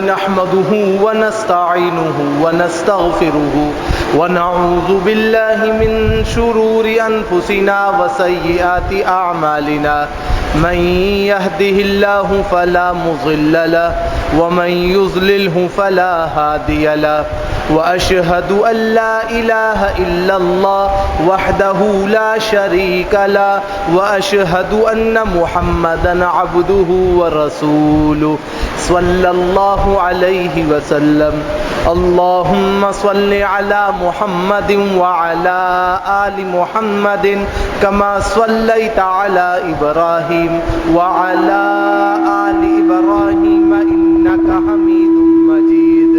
نحمده ونستعينه ونستغفره ونعوذ بالله من شرور أنفسنا وسيئات أعمالنا من يهده الله فلا مضل له ومن يضلله فلا هادي له وأشهد أن لا إله إلا الله وحده لا شريك له وأشهد أن محمدا عبده ورسوله صلى الله عليه وسلم اللهم صل على محمد وعلى آل محمد كما صليت على إبراهيم وعلى آل إبراهيم إنك حميد مجيد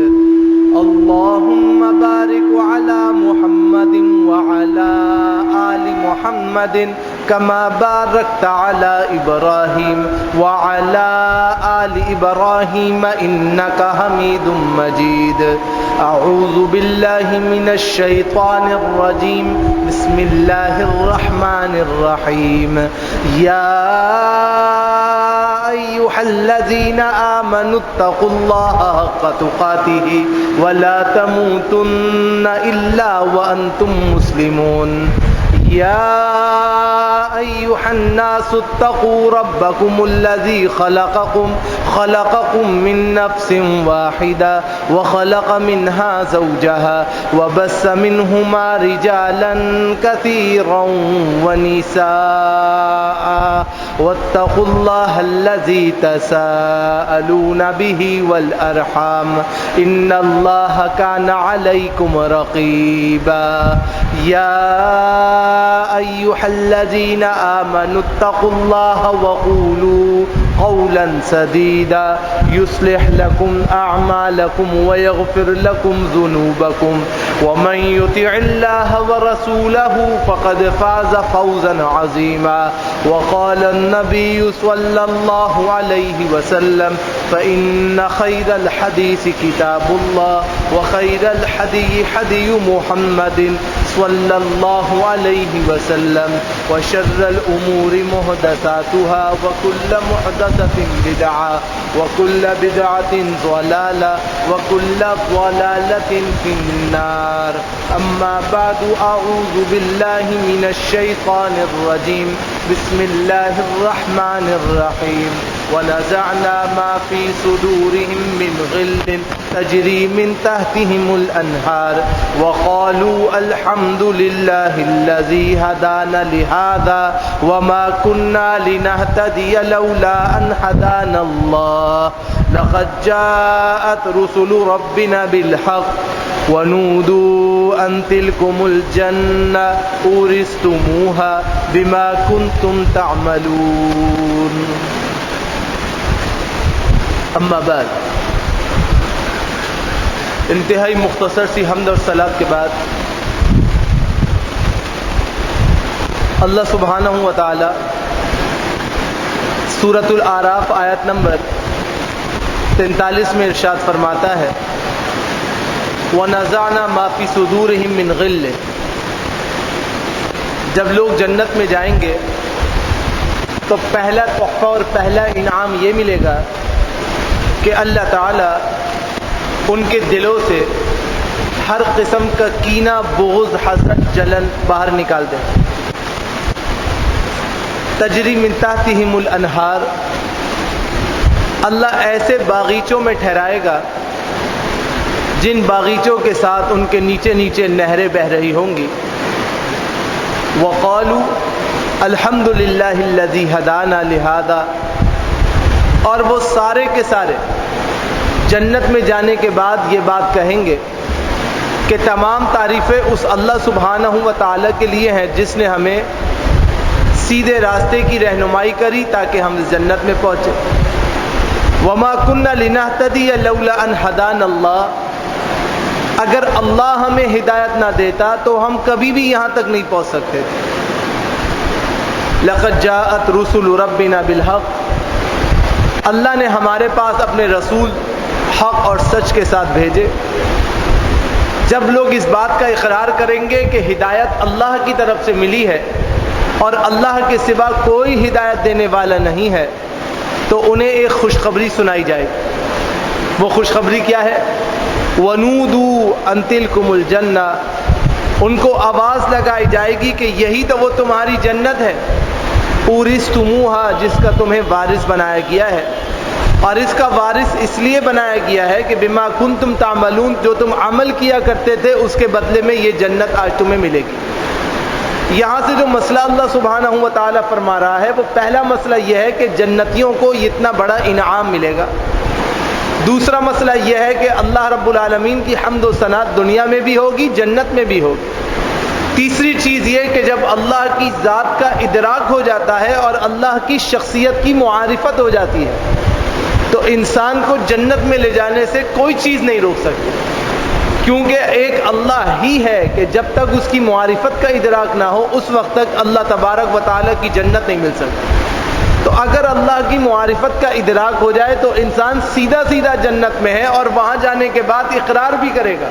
اللهم بارك على محمد وعلى آل محمد كما باركت على إبراهيم وعلى آل إبراهيم إنك حميد مجيد أعوذ بالله من الشيطان الرجيم بسم الله الرحمن الرحيم يا أيها الذين آمنوا اتقوا الله حق تقاته ولا تموتن إلا وأنتم مسلمون يا أيها الناس اتقوا ربكم الذي خلقكم من نفس واحدة وخلق منها زوجها وبث منهما رجالا كثيرا ونساء واتقوا الله الذي تساءلون به والأرحام إن الله كان عليكم رقيبا يا أيها الذين آمنوا اتقوا الله وقولوا قولا سديدا يصلح لكم أعمالكم ويغفر لكم ذنوبكم ومن يطع الله ورسوله فقد فاز فوزا عظيما وقال النبي صلى الله عليه وسلم فإن خير الحديث كتاب الله وخير الحدي حدي محمد صلى الله عليه وسلم وشر الأمور محدثاتها وكل محدثة بدعة وكل بدعة ضلالة وكل ضلالة في النار أما بعد أعوذ بالله من الشيطان الرجيم بسم الله الرحمن الرحيم ونزعنا ما في صدورهم من غل تجري من تحتهم الأنهار وقالوا الحمد لله الذي هدانا لهذا وما كنا لنهتدي لولا أن هدانا الله لقد جاءت رسل ربنا بالحق ونودوا أن تلكم الجنة أورثتموها بما كنتم تعملون اما بعد انتہائی مختصر سی حمد اور صلاۃ کے بعد اللہ سبحانہ و تعالی سورۃ الاعراف آیت نمبر 43 میں ارشاد فرماتا ہے وَنَزَعْنَا مَا فِي صُدُورِهِم مِّن غِلٍّ جب لوگ جنت میں جائیں گے تو پہلا تحفہ اور پہلا انعام یہ ملے گا کہ اللہ تعالیٰ ان کے دلوں سے ہر قسم کا کینہ بغض حسد جلن باہر نکال دیں تجری من تحتہم الانہار اللہ ایسے باغیچوں میں ٹھہرائے گا جن باغیچوں کے ساتھ ان کے نیچے نیچے نہریں بہہ رہی ہوں گی وقالوا الحمد للہ الذی ہدانا لہذا اور وہ سارے کے سارے جنت میں جانے کے بعد یہ بات کہیں گے کہ تمام تعریفیں اس اللہ سبحانہ و تعالیٰ کے لیے ہیں جس نے ہمیں سیدھے راستے کی رہنمائی کری تاکہ ہم جنت میں پہنچے وما كنا لنهتدي لولا ان هدانا اللہ اگر اللہ ہمیں ہدایت نہ دیتا تو ہم کبھی بھی یہاں تک نہیں پہنچ سکتے تھے لقد جاءت رسل ربنا بالحق اللہ نے ہمارے پاس اپنے رسول حق اور سچ کے ساتھ بھیجے جب لوگ اس بات کا اقرار کریں گے کہ ہدایت اللہ کی طرف سے ملی ہے اور اللہ کے سوا کوئی ہدایت دینے والا نہیں ہے تو انہیں ایک خوشخبری سنائی جائے وہ خوشخبری کیا ہے؟ وَنُودُوا أَن تِلْكُمُ الْجَنَّةُ، ان کو آواز لگائی جائے گی کہ یہی تو وہ تمہاری جنت ہے، اورثتموہا، جس کا تمہیں وارث بنایا گیا ہے. اور اس کا وارث اس لیے بنایا گیا ہے کہ بما کنتم تعملون، جو تم عمل کیا کرتے تھے اس کے بدلے میں یہ جنت آج تمہیں ملے گی. یہاں سے جو مسئلہ اللہ سبحانہ و تعالی فرما رہا ہے وہ پہلا مسئلہ یہ ہے کہ جنتیوں کو اتنا بڑا انعام ملے گا. دوسرا مسئلہ یہ ہے کہ اللہ رب العالمین کی حمد و ثنا دنیا میں بھی ہوگی، جنت میں بھی ہوگی. تیسری چیز یہ کہ جب اللہ کی ذات کا ادراک ہو جاتا ہے اور اللہ کی شخصیت کی معرفت ہو جاتی ہے تو انسان کو جنت میں لے جانے سے کوئی چیز نہیں روک سکتی، کیونکہ ایک اللہ ہی ہے کہ جب تک اس کی معرفت کا ادراک نہ ہو اس وقت تک اللہ تبارک و تعالیٰ کی جنت نہیں مل سکتی. تو اگر اللہ کی معرفت کا ادراک ہو جائے تو انسان سیدھا سیدھا جنت میں ہے، اور وہاں جانے کے بعد اقرار بھی کرے گا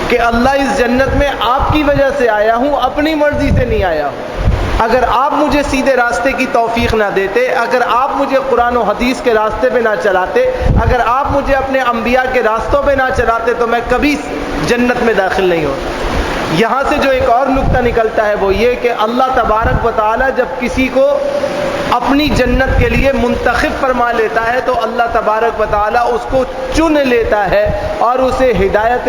کہ اللہ اس جنت میں آپ کی وجہ سے آیا ہوں، اپنی مرضی سے نہیں آیا ہوں. اگر آپ مجھے سیدھے راستے کی توفیق نہ دیتے، اگر آپ مجھے قرآن و حدیث کے راستے پہ نہ چلاتے، اگر آپ مجھے اپنے انبیاء کے راستوں پہ نہ چلاتے تو میں کبھی جنت میں داخل نہیں ہوتا. یہاں سے جو ایک اور نقطہ نکلتا ہے وہ یہ کہ اللہ تبارک و تعالی جب کسی کو اپنی جنت کے لیے منتخب فرما لیتا ہے تو اللہ تبارک و تعالی اس کو چن لیتا ہے اور اسے ہدایت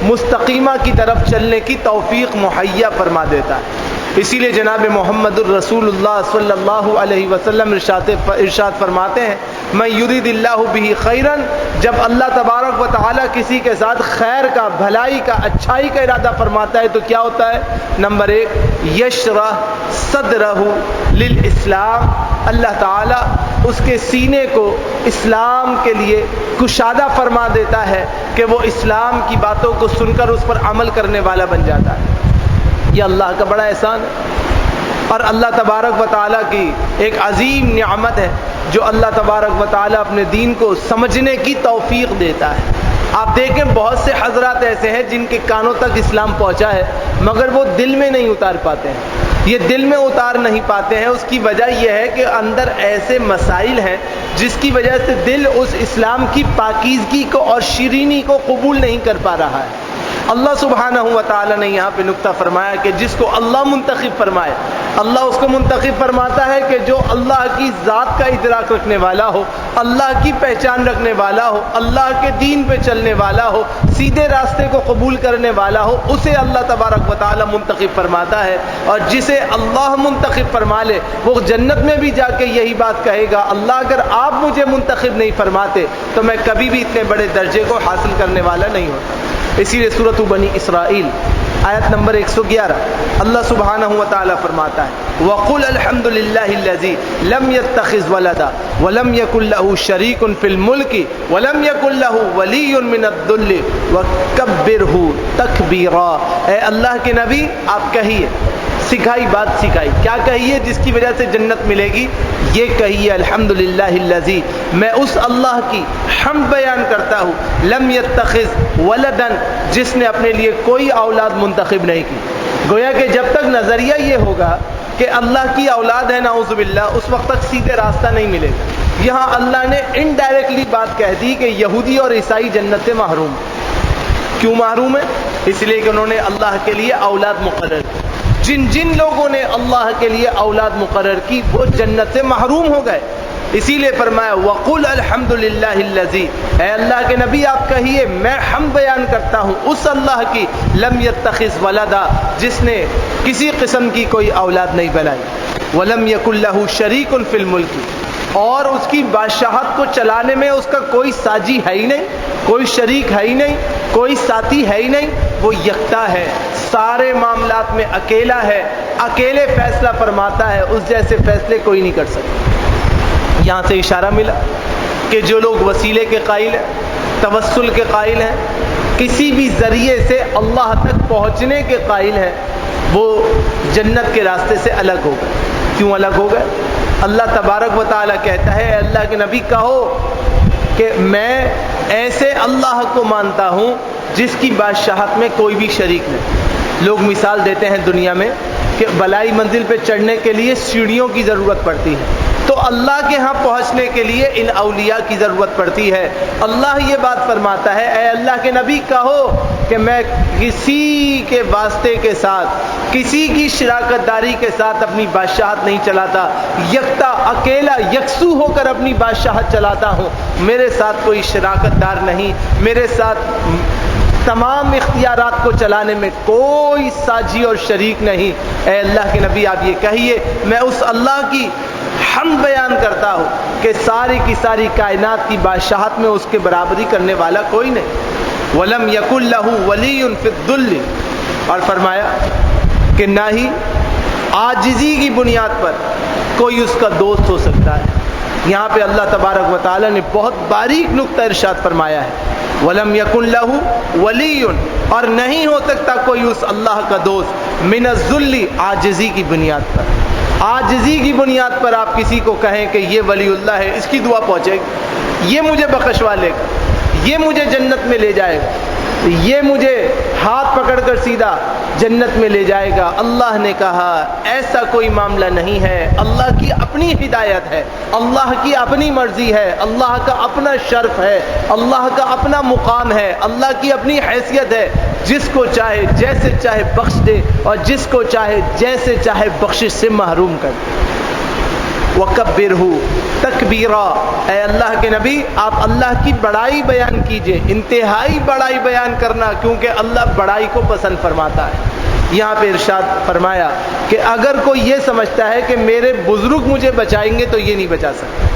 مستقیمہ کی طرف چلنے کی توفیق مہیا فرما دیتا ہے. اسی لیے جناب محمد الرسول اللہ صلی اللہ علیہ وسلم ارشاد فرماتے ہیں من یرید اللہ بہ خیرا، جب اللہ تبارک و تعالی کسی کے ساتھ خیر کا، بھلائی کا، اچھائی کا ارادہ فرماتا ہے تو کیا ہوتا ہے؟ نمبر 1، یشرح صدرہ للاسلام، اللہ تعالی اس کے سینے کو اسلام کے لیے کشادہ فرما دیتا ہے کہ وہ اسلام کی باتوں کو سن کر اس پر عمل کرنے والا بن جاتا ہے. یہ اللہ کا بڑا احسان ہے اور اللہ تبارک و تعالیٰ کی ایک عظیم نعمت ہے جو اللہ تبارک و تعالیٰ اپنے دین کو سمجھنے کی توفیق دیتا ہے. آپ دیکھیں بہت سے حضرات ایسے ہیں جن کے کانوں تک اسلام پہنچا ہے مگر وہ دل میں نہیں اتار پاتے ہیں. یہ دل میں اتار نہیں پاتے ہیں، اس کی وجہ یہ ہے کہ اندر ایسے مسائل ہیں جس کی وجہ سے دل اس اسلام کی پاکیزگی کو اور شیرینی کو قبول نہیں کر پا رہا ہے. اللہ سبحانہ و تعالی نے یہاں پہ نقطہ فرمایا کہ جس کو اللہ منتخب فرمائے، اللہ اس کو منتخب فرماتا ہے کہ جو اللہ کی ذات کا ادراک رکھنے والا ہو، اللہ کی پہچان رکھنے والا ہو، اللہ کے دین پہ چلنے والا ہو، سیدھے راستے کو قبول کرنے والا ہو، اسے اللہ تبارک و تعالی منتخب فرماتا ہے. اور جسے اللہ منتخب فرما لے وہ جنت میں بھی جا کے یہی بات کہے گا، اللہ اگر آپ مجھے منتخب نہیں فرماتے تو میں کبھی بھی اتنے بڑے درجے کو حاصل کرنے والا نہیں ہوتا. اسی لیے سورۃ بنی اسرائیل آیت نمبر 111 اللہ سبحانہ و تعالی فرماتا ہے وَقُلْ الْحَمْدُ لِلَّهِ الَّذِي لَمْ يَتَّخِذْ وَلَدًا وَلَمْ يَكُنْ لَهُ شَرِيكٌ فِي الْمُلْكِ وَلَمْ يَكُنْ لَهُ وَلِيٌّ مِّنَ الذُّلِّ وَكَبِّرْهُ تَكْبِيرًا. اے اللہ کے نبی آپ کہیے، سکھائی بات سکھائی، کیا کہیے جس کی وجہ سے جنت ملے گی؟ یہ کہیے الحمدللہ الذی، میں اس اللہ کی حمد بیان کرتا ہوں، لم یتخذ ولدن، جس نے اپنے لیے کوئی اولاد منتخب نہیں کی. گویا کہ جب تک نظریہ یہ ہوگا کہ اللہ کی اولاد ہے نعوذ باللہ، اس وقت تک سیدھے راستہ نہیں ملے گا. یہاں اللہ نے انڈائریکٹلی بات کہہ دی کہ یہودی اور عیسائی جنت سے محروم. کیوں محروم ہے؟ اس لیے کہ انہوں نے اللہ کے لیے اولاد مقرر کی. جن لوگوں نے اللہ کے لیے اولاد مقرر کی وہ جنت سے محروم ہو گئے. اسی لیے فرمایا وَقُلْ الْحَمْدُ لِلَّهِ الَّذِي، اے اللہ کے نبی آپ کہیے میں حمد بیان کرتا ہوں اس اللہ کی لم يتخذ ولدا، جس نے کسی قسم کی کوئی اولاد نہیں بنائی، وَلَمْ يَكُنْ لَهُ شَرِيكٌ فِي الْمُلْكِ، اور اس کی بادشاہت کو چلانے میں اس کا کوئی ساجی ہے ہی نہیں، کوئی شریک ہے ہی نہیں، کوئی ساتھی ہے ہی نہیں. وہ یکتا ہے، سارے معاملات میں اکیلا ہے، اکیلے فیصلہ فرماتا ہے، اس جیسے فیصلے کوئی نہیں کر سکتا. یہاں سے اشارہ ملا کہ جو لوگ وسیلے کے قائل ہیں، توسل کے قائل ہیں، کسی بھی ذریعے سے اللہ تک پہنچنے کے قائل ہیں، وہ جنت کے راستے سے الگ ہو گئے. کیوں الگ ہو گئے؟ اللہ تبارک و تعالیٰ کہتا ہے اللہ کے نبی کہو کہ میں ایسے اللہ کو مانتا ہوں جس کی بادشاہت میں کوئی بھی شریک نہیں. لوگ مثال دیتے ہیں دنیا میں کہ بلائی منزل پہ چڑھنے کے لیے سیڑھیوں کی ضرورت پڑتی ہے، تو تو اللہ کے ہاں پہنچنے کے لیے ان اولیاء کی ضرورت پڑتی ہے۔ اللہ یہ بات فرماتا ہے، اے اللہ کے نبی کہو کہ میں کسی کے واسطے کے ساتھ، کسی کی شراکت داری کے ساتھ اپنی بادشاہت نہیں چلاتا، یکتا اکیلا یکسو ہو کر اپنی بادشاہت چلاتا ہوں، میرے ساتھ کوئی شراکت دار نہیں، میرے ساتھ تمام اختیارات کو چلانے میں کوئی ساجی اور شریک نہیں۔ اے اللہ کے نبی آپ یہ کہیے، میں اس اللہ کی حمد بیان کرتا ہوں کہ ساری کی ساری کائنات کی بادشاہت میں اس کے برابری کرنے والا کوئی نہیں۔ وَلَمْ يَكُنْ لَهُ وَلِيٌّ فِي الذُّلِّ، اور فرمایا کہ نہ ہی عاجزی کی بنیاد پر کوئی اس کا دوست ہو سکتا ہے۔ یہاں پہ اللہ تبارک و تعالی نے بہت باریک نقطہ ارشاد فرمایا ہے، وَلَمْ يَكُنْ لَهُ وَلِيٌّ، اور نہیں ہو سکتا کوئی اس اللہ کا دوست، مِنَ الذُّلِّ، عاجزی کی بنیاد پر۔ عاجزی کی بنیاد پر آپ کسی کو کہیں کہ یہ ولی اللہ ہے، اس کی دعا پہنچے گی، یہ مجھے بخشوا لے گا، یہ مجھے جنت میں لے جائے گا، یہ مجھے ہاتھ پکڑ کر سیدھا جنت میں لے جائے گا۔ اللہ نے کہا ایسا کوئی معاملہ نہیں ہے، اللہ کی اپنی ہدایت ہے، اللہ کی اپنی مرضی ہے، اللہ کا اپنا شرف ہے، اللہ کا اپنا مقام ہے، اللہ کی اپنی حیثیت ہے، جس کو چاہے جیسے چاہے بخش دے اور جس کو چاہے جیسے چاہے بخشش سے محروم کر دے۔ وَكَبِّرْهُ تَكْبِيرًا، اے اللہ کے نبی آپ اللہ کی بڑائی بیان کیجئے، انتہائی بڑائی بیان کرنا، کیونکہ اللہ بڑائی کو پسند فرماتا ہے۔ یہاں پہ ارشاد فرمایا کہ اگر کوئی یہ سمجھتا ہے کہ میرے بزرگ مجھے بچائیں گے تو یہ نہیں بچا سکتے۔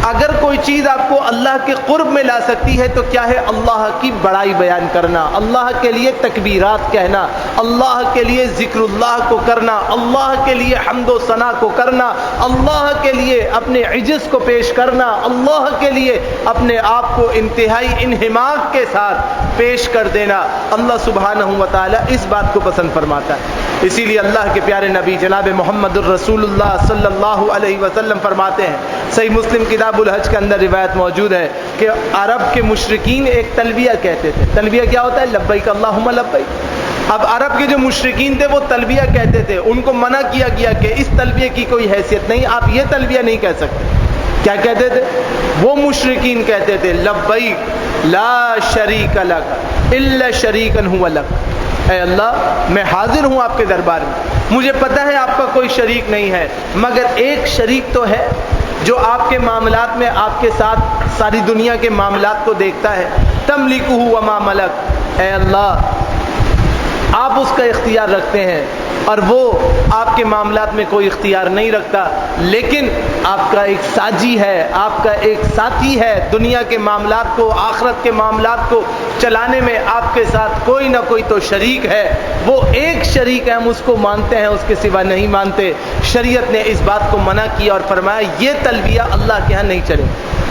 اگر کوئی چیز آپ کو اللہ کے قرب میں لا سکتی ہے تو کیا ہے؟ اللہ کی بڑائی بیان کرنا، اللہ کے لیے تکبیرات کہنا، اللہ کے لیے ذکر اللہ کو کرنا، اللہ کے لیے حمد و ثنا کو کرنا، اللہ کے لیے اپنے عجز کو پیش کرنا، اللہ کے لیے اپنے آپ کو انتہائی انہماک کے ساتھ پیش کر دینا۔ اللہ سبحانہ و تعالی اس بات کو پسند فرماتا ہے۔ اسی لیے اللہ کے پیارے نبی جناب محمد الرسول اللہ صلی اللہ علیہ وسلم فرماتے ہیں، صحیح مسلم کتاب الحج کے اندر روایت موجود ہے کہ عرب کے مشرکین ایک تلبیہ کہتے تھے۔ تلبیہ کیا ہوتا ہے؟ لبیک اللہم لبیک۔ اب عرب کے جو مشرکین تھے وہ تلبیہ کہتے تھے، ان کو منع کیا گیا کہ اس تلبیہ کی کوئی حیثیت نہیں، آپ یہ تلبیہ نہیں کہہ سکتے۔ کیا کہتے تھے وہ مشرکین؟ کہتے تھے لبیک لا شریک لک الا شریکا هو لک، اے اللہ میں حاضر ہوں آپ کے دربار میں، مجھے پتہ ہے آپ کا کوئی شریک نہیں ہے، مگر ایک شریک تو ہے جو آپ کے معاملات میں آپ کے ساتھ ساری دنیا کے معاملات کو دیکھتا ہے۔ تملکہ وما ملک، اے اللہ آپ اس کا اختیار رکھتے ہیں اور وہ آپ کے معاملات میں کوئی اختیار نہیں رکھتا، لیکن آپ کا ایک ساجی ہے، آپ کا ایک ساتھی ہے، دنیا کے معاملات کو، آخرت کے معاملات کو چلانے میں آپ کے ساتھ کوئی نہ کوئی تو شریک ہے، وہ ایک شریک ہے، ہم اس کو مانتے ہیں، اس کے سوا نہیں مانتے۔ شریعت نے اس بات کو منع کیا اور فرمایا یہ تلبیہ اللہ کے ہاں نہیں چلے۔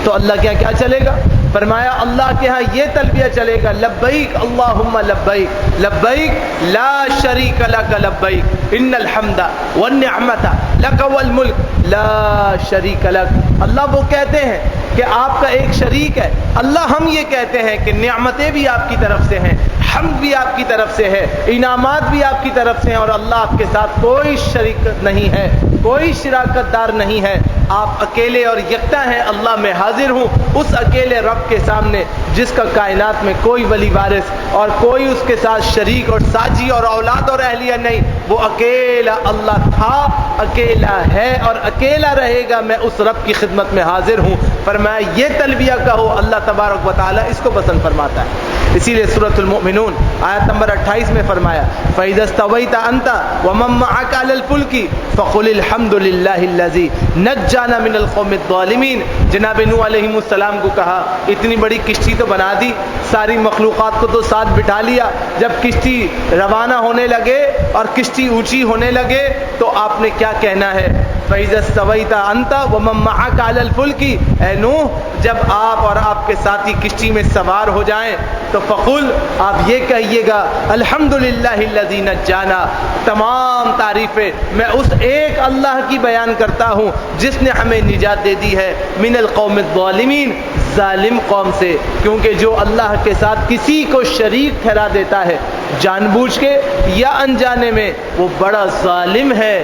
تو اللہ کے ہاں کیا چلے گا؟ فرمایا اللہ کے ہاں یہ تلبیہ چلے گا، لبیک اللہم لبیک لبیک لا شریک لک لبیک ان الحمد والنعمت لک والملک لا شریک لک۔ اللہ وہ کہتے ہیں کہ آپ کا ایک شریک ہے، اللہ ہم یہ کہتے ہیں کہ نعمتیں بھی آپ کی طرف سے ہیں، حمد بھی آپ کی طرف سے ہے، انعامات بھی آپ کی طرف سے ہیں، اور اللہ آپ کے ساتھ کوئی شریک نہیں ہے، کوئی شراکت دار نہیں ہے، آپ اکیلے اور یکتا ہیں۔ اللہ میں حاضر ہوں اس اکیلے رب کے سامنے جس کا کائنات میں کوئی ولی وارث اور کوئی اس کے ساتھ شریک اور ساجی اور اولاد اور اہلیہ نہیں، وہ اکیلا اللہ تھا، اکیلا ہے اور اکیلا رہے گا۔ میں اس رب کی خدمت میں حاضر ہوں۔ فرمایا یہ تلبیہ کہو، اللہ تبارک و تعالی اس کو پسند فرماتا ہے۔ اسی لیے سورۃ المؤمنون آیت نمبر 28 میں فرمایا فَإِذَا اسْتَوَيْتَ أَنْتَ وَمَن مَّعَكَ عَلَى الْفُلْكِ فَقُلِ الْحَمْدُ لِلَّهِ الَّذِي نَجَّانَا مِنَ الْقَوْمِ الظَّالِمِينَ۔ جناب نوح علیہ السلام کو کہا اتنی بڑی کشتی تو بنا دی، ساری مخلوقات کو تو ساتھ بٹھا لیا، جب کشتی روانہ ہونے لگے اور کشتی اونچی ہونے لگے تو آپ نے کیا کہنا ہے؟ فَإِذَا اسْتَوَيْتَ أَنْتَ وَمَن مَّعَكَ عَلَى الْفُلْكِ، اے نوح جب آپ اور آپ کے ساتھی کشتی میں سوار ہو جائیں تو فقل آپ یہ کہیے گا الحمدللہ الذی نجانا، تمام تعریفیں میں اس ایک اللہ کی بیان کرتا ہوں جس نے ہمیں نجات دے دی ہے من القوم الظالمین، ظالم قوم سے۔ کیونکہ جو اللہ کے ساتھ کسی کو شریک ٹھہرا دیتا ہے جان بوجھ کے یا انجانے میں، وہ بڑا ظالم ہے،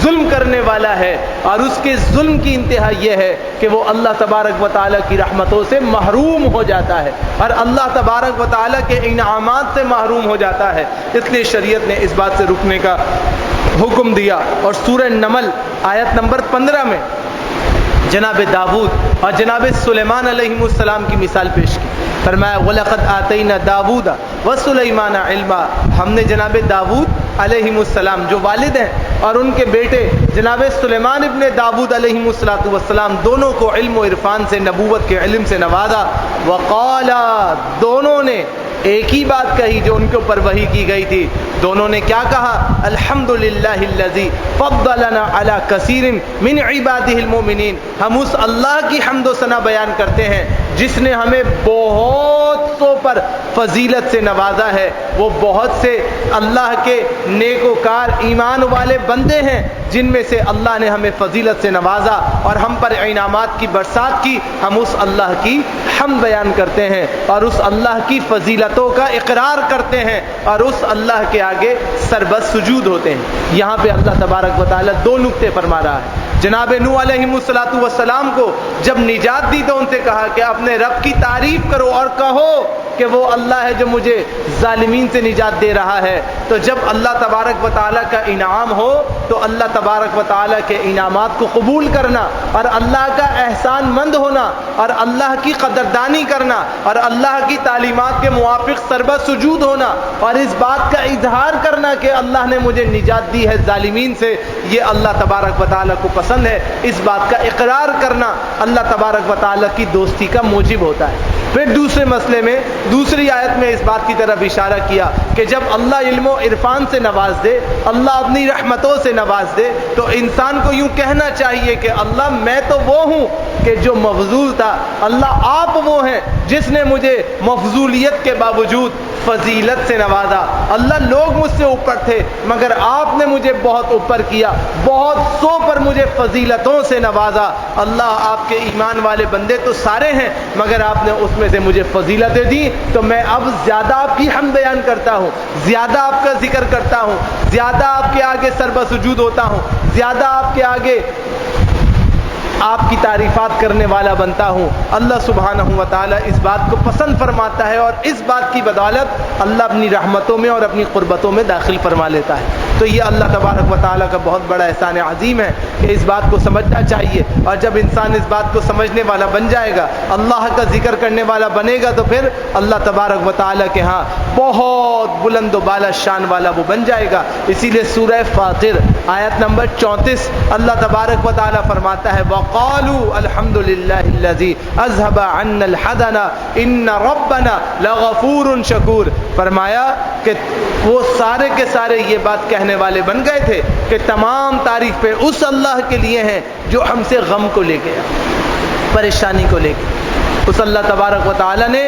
ظلم کرنے والا ہے، اور اس کے ظلم کی انتہا یہ ہے کہ وہ اللہ تبارک و تعالیٰ کی رحمتوں سے محروم ہو جاتا ہے اور اللہ تبارک و تعالیٰ کے انعامات سے محروم ہو جاتا ہے۔ اس لیے شریعت نے اس بات سے رکنے کا حکم دیا، اور سورہ نمل آیت نمبر 15 میں جناب داؤد اور جناب سلیمان علیہ السلام کی مثال پیش کی۔ فرمایا وَلَقَدْ آتَيْنَا دَاوُودَ وَسُلَيْمَانَ عِلْمًا، ہم نے جناب داؤد علیہ السلام جو والد ہیں اور ان کے بیٹے جناب سلیمان ابن داؤد علیہ السلام دونوں کو علم و عرفان سے، نبوت کے علم سے نوازا۔ وَقَالَ، دونوں نے ایک ہی بات کہی جو ان کے اوپر وحی کی گئی تھی۔ دونوں نے کیا کہا؟ الحمدللہ الذی فضلنا علی کثیر من عبادہ المؤمنین، ہم اس اللہ کی حمد و ثنا بیان کرتے ہیں جس نے ہمیں بہت سو پر فضیلت سے نوازا ہے۔ وہ بہت سے اللہ کے نیکوکار ایمان والے بندے ہیں جن میں سے اللہ نے ہمیں فضیلت سے نوازا اور ہم پر انعامات کی برسات کی۔ ہم اس اللہ کی حمد بیان کرتے ہیں اور اس اللہ کی فضیلتوں کا اقرار کرتے ہیں اور اس اللہ کے آگے سربست سجود ہوتے ہیں۔ یہاں پہ اللہ تبارک و تعالیٰ دو نکتے فرما رہا ہے۔ جناب نوح علیہ السلام کو جب نجات دی تو ان سے کہا کہ اپنے رب کی تعریف کرو اور کہو کہ وہ اللہ ہے جو مجھے ظالمین سے نجات دے رہا ہے۔ تو جب اللہ تبارک و تعالیٰ کا انعام ہو تو اللہ تبارک و تعالیٰ کے انعامات کو قبول کرنا اور اللہ کا احسان مند ہونا اور اللہ کی قدردانی کرنا اور اللہ کی تعلیمات کے موافق سربست سجود ہونا اور اس بات کا اظہار کرنا کہ اللہ نے مجھے نجات دی ہے ظالمین سے، یہ اللہ تبارک و تعالیٰ کو پسند ہے۔ اس بات کا اقرار کرنا اللہ تبارک و تعالیٰ کی دوستی کا موجب ہوتا ہے۔ پھر دوسرے مسئلے میں دوسری آیت میں اس بات کی طرف اشارہ کیا کہ جب اللہ علم و عرفان سے نواز دے، اللہ اپنی رحمتوں سے نواز دے، تو انسان کو یوں کہنا چاہیے کہ اللہ میں تو وہ ہوں کہ جو مفضول تھا، اللہ آپ وہ ہیں جس نے مجھے مفضولیت کے باوجود فضیلت سے نوازا۔ اللہ لوگ مجھ سے اوپر تھے مگر آپ نے مجھے بہت اوپر کیا، بہت سو پر مجھے فضیلتوں سے نوازا۔ اللہ آپ کے ایمان والے بندے تو سارے ہیں مگر آپ نے اس میں سے مجھے فضیلتیں دی، تو میں اب زیادہ آپ کی حمد بیان کرتا ہوں، زیادہ آپ کا ذکر کرتا ہوں، زیادہ آپ کے آگے سربست سجود ہوتا ہوں، زیادہ آپ کے آگے آپ کی تعریفات کرنے والا بنتا ہوں۔ اللہ سبحانہ و تعالیٰ اس بات کو پسند فرماتا ہے اور اس بات کی بدولت اللہ اپنی رحمتوں میں اور اپنی قربتوں میں داخل فرما لیتا ہے۔ تو یہ اللہ تبارک و تعالیٰ کا بہت بڑا احسان عظیم ہے کہ اس بات کو سمجھنا چاہیے، اور جب انسان اس بات کو سمجھنے والا بن جائے گا، اللہ کا ذکر کرنے والا بنے گا، تو پھر اللہ تبارک و تعالیٰ کے ہاں بہت بلند و بالا شان والا وہ بن جائے گا۔ اسی لیے سورہ فاطر آیت نمبر 34 اللہ تبارک و تعالیٰ فرماتا ہے وَقَالُوا الْحَمْدُ لِلَّهِ الَّذِي أَذْهَبَ عَنَّا الْحَزَنَ إِنَّ رَبَّنَا لَغَفُورٌ شَكُورٌ، فرمایا کہ وہ سارے کے سارے یہ بات کہنے والے بن گئے تھے کہ تمام تعریفیں اس اللہ کے لیے ہیں جو ہم سے غم کو لے گیا، پریشانی کو لے گیا۔ اس اللہ تبارک و تعالیٰ نے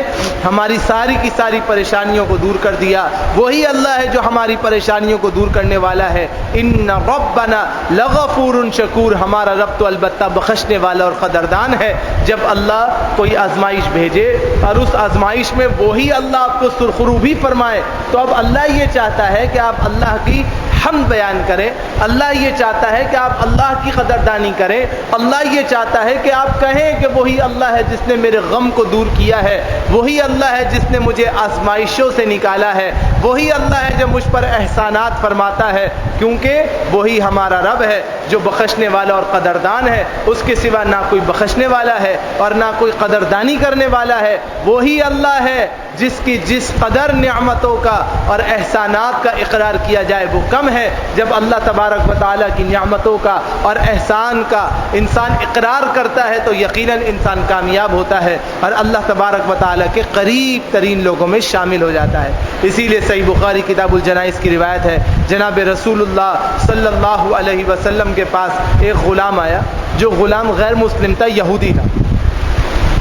ہماری ساری کی ساری پریشانیوں کو دور کر دیا۔ وہی اللہ ہے جو ہماری پریشانیوں کو دور کرنے والا ہے۔ ان ربنا لغفور شکور، ہمارا رب تو البتہ بخشنے والا اور قدردان ہے۔ جب اللہ کوئی آزمائش بھیجے اور اس آزمائش میں وہی اللہ آپ کو سرخرو بھی فرمائے، تو اب اللہ یہ چاہتا ہے کہ آپ اللہ کی حمد بیان کریں، اللہ یہ چاہتا ہے کہ آپ اللہ کی قدردانی کریں، اللہ یہ چاہتا ہے کہ آپ کہیں کہ وہی اللہ ہے جس نے میرے غم کو دور کیا ہے، وہی اللہ ہے جس نے مجھے آزمائشوں سے نکالا ہے، وہی اللہ ہے جو مجھ پر احسانات فرماتا ہے، کیونکہ وہی ہمارا رب ہے جو بخشنے والا اور قدردان ہے۔ اس کے سوا نہ کوئی بخشنے والا ہے اور نہ کوئی قدردانی کرنے والا ہے۔ وہی اللہ ہے جس کی جس قدر نعمتوں کا اور احسانات کا اقرار کیا جائے وہ کم ہے۔ جب اللہ تبارک و تعالیٰ کی نعمتوں کا اور احسان کا انسان اقرار کرتا ہے تو یقیناً انسان کامیاب ہوتا ہے اور اللہ تبارک و تعالیٰ کے قریب ترین لوگوں میں شامل ہو جاتا ہے۔ اسی لیے صحیح بخاری کتاب الجنائز کی روایت ہے، جناب رسول اللہ صلی اللہ علیہ وسلم کے پاس ایک غلام آیا، جو غلام غیر مسلم تھا، یہودی تھا۔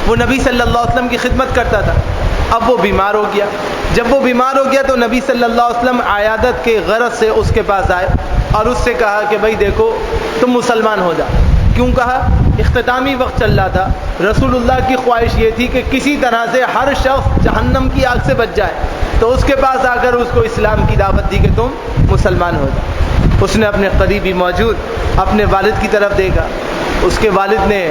وہ نبی صلی اللہ علیہ وسلم کی خدمت کرتا تھا۔ اب وہ بیمار ہو گیا۔ جب وہ بیمار ہو گیا تو نبی صلی اللہ علیہ وسلم عیادت کے غرض سے اس کے پاس آئے اور اس سے کہا کہ بھائی دیکھو تم مسلمان ہو جا۔ کیوں کہا؟ اختتامی وقت چل رہا تھا، رسول اللہ کی خواہش یہ تھی کہ کسی طرح سے ہر شخص جہنم کی آگ سے بچ جائے، تو اس کے پاس آ کر اس کو اسلام کی دعوت دی کہ تم مسلمان ہو جاؤ۔ اس نے اپنے قریبی موجود اپنے والد کی طرف دیکھا. اس کے والد نے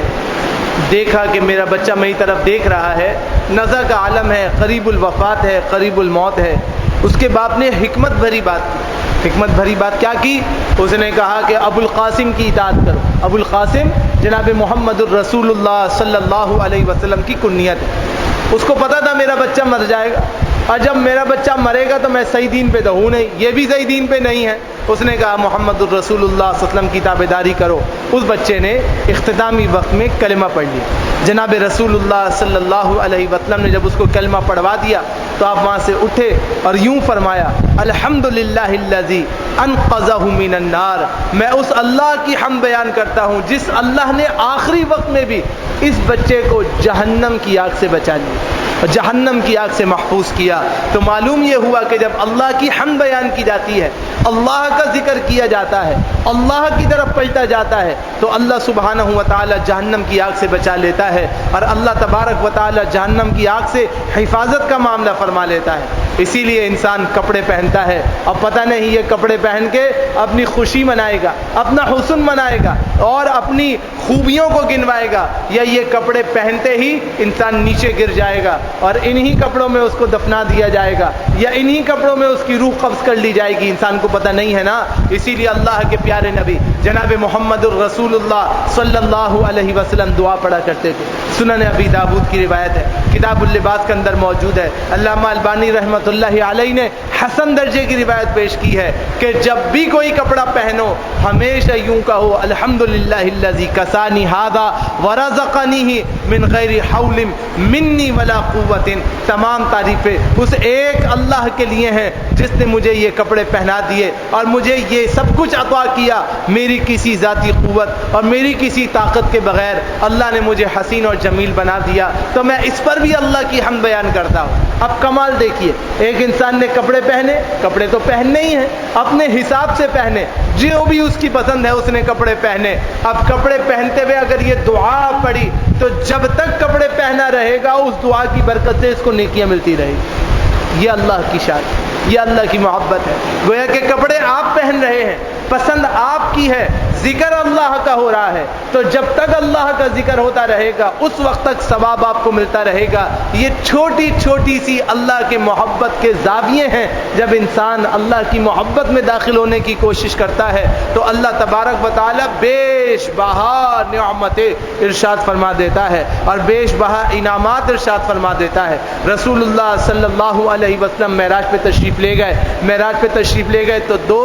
دیکھا کہ میرا بچہ میری طرف دیکھ رہا ہے, نزع کا عالم ہے, قریب الوفات ہے, قریب الموت ہے. اس کے باپ نے حکمت بھری بات کی. حکمت بھری بات کیا کی؟ اس نے کہا کہ ابو القاسم کی اطاعت کرو. ابو القاسم جناب محمد الرسول اللہ صلی اللہ علیہ وسلم کی کنیت ہے. اس کو پتا تھا میرا بچہ مر جائے گا, اور جب میرا بچہ مرے گا تو میں صحیح دین پہ تو ہوں نہیں, یہ بھی صحیح دین پہ نہیں ہے. اس نے کہا محمد الرسول اللہ صلی اللہ علیہ وسلم کی تابعداری کرو. اس بچے نے اختتامی وقت میں کلمہ پڑھ لیا. جناب رسول اللہ صلی اللہ علیہ وسلم نے جب اس کو کلمہ پڑھوا دیا تو آپ وہاں سے اٹھے اور یوں فرمایا, الحمدللہ الذی انقذہ من النار. میں اس اللہ کی حمد بیان کرتا ہوں جس اللہ نے آخری وقت میں بھی اس بچے کو جہنم کی آگ سے بچا لیا, جہنم کی آگ سے محفوظ کیا. تو معلوم یہ ہوا کہ جب اللہ کی حمد بیان کی جاتی ہے, اللہ کا ذکر کیا جاتا ہے, اللہ کی طرف پلٹا جاتا ہے, تو اللہ سبحانہ و تعالی جہنم کی آگ سے بچا لیتا ہے, اور اللہ تبارک و تعالی جہنم کی آگ سے حفاظت کا معاملہ فرما لیتا ہے. اسی لیے انسان کپڑے پہنتا ہے, اب پتہ نہیں یہ کپڑے پہن کے اپنی خوشی منائے گا, اپنا حسن منائے گا اور اپنی خوبیوں کو گنوائے گا, یا یہ کپڑے پہنتے ہی انسان نیچے گر جائے گا اور انہی کپڑوں میں اس کو دفنا دیا جائے گا, یا انہی کپڑوں میں اس کی روح قبض کر لی جائے گی. انسان کو پتہ نہیں ہے نا. اسی لیے اللہ کے پیارے نبی جناب محمد الرسول اللہ صلی اللہ علیہ وسلم دعا پڑھا کرتے تھے. سنن ابی داؤد کی روایت ہے, کتاب اللباس کے اندر موجود ہے. علامہ البانی رحمۃ اللہ علیہ نے حسن درجے کی روایت پیش کی ہے کہ جب بھی کوئی کپڑا پہنو ہمیشہ یوں کہو, الحمدللہ الذی کسانی ھذا ورزقنیہ من غیر حول منی ولا قوت. تمام تعریفیں اس ایک اللہ کے لیے ہیں جس نے مجھے یہ کپڑے پہنا دیے اور مجھے یہ سب کچھ عطا کیا, میری کسی ذاتی قوت اور میری کسی طاقت کے بغیر اللہ نے مجھے حسین اور جمیل بنا دیا, تو میں اس پر بھی اللہ کی حمد بیان کرتا ہوں. اب کمال دیکھیے, ایک انسان نے کپڑے پہنے, کپڑے تو پہننے ہی ہیں, اپنے حساب سے پہنے, جو بھی اس کی پسند ہے اس نے کپڑے پہنے. اب کپڑے پہنتے ہوئے اگر یہ دعا پڑھی تو جب تک کپڑے پہنا رہے گا اس دعا کی برکت سے اس کو نیکیاں ملتی رہے گی. یہ اللہ کی شان, یہ اللہ کی محبت ہے. گویا کہ کپڑے آپ پہن رہے ہیں, پسند آپ کی ہے, ذکر اللہ کا ہو رہا ہے, تو جب تک اللہ کا ذکر ہوتا رہے گا اس وقت تک ثواب آپ کو ملتا رہے گا. یہ چھوٹی چھوٹی سی اللہ کے محبت کے زاویے ہیں. جب انسان اللہ کی محبت میں داخل ہونے کی کوشش کرتا ہے تو اللہ تبارک و تعالی بیش بہا نعمتیں ارشاد فرما دیتا ہے اور بیش بہا انعامات ارشاد فرما دیتا ہے. رسول اللہ صلی اللہ علیہ وسلم معراج پہ تشریف لے گئے. معراج پہ تشریف لے گئے تو 2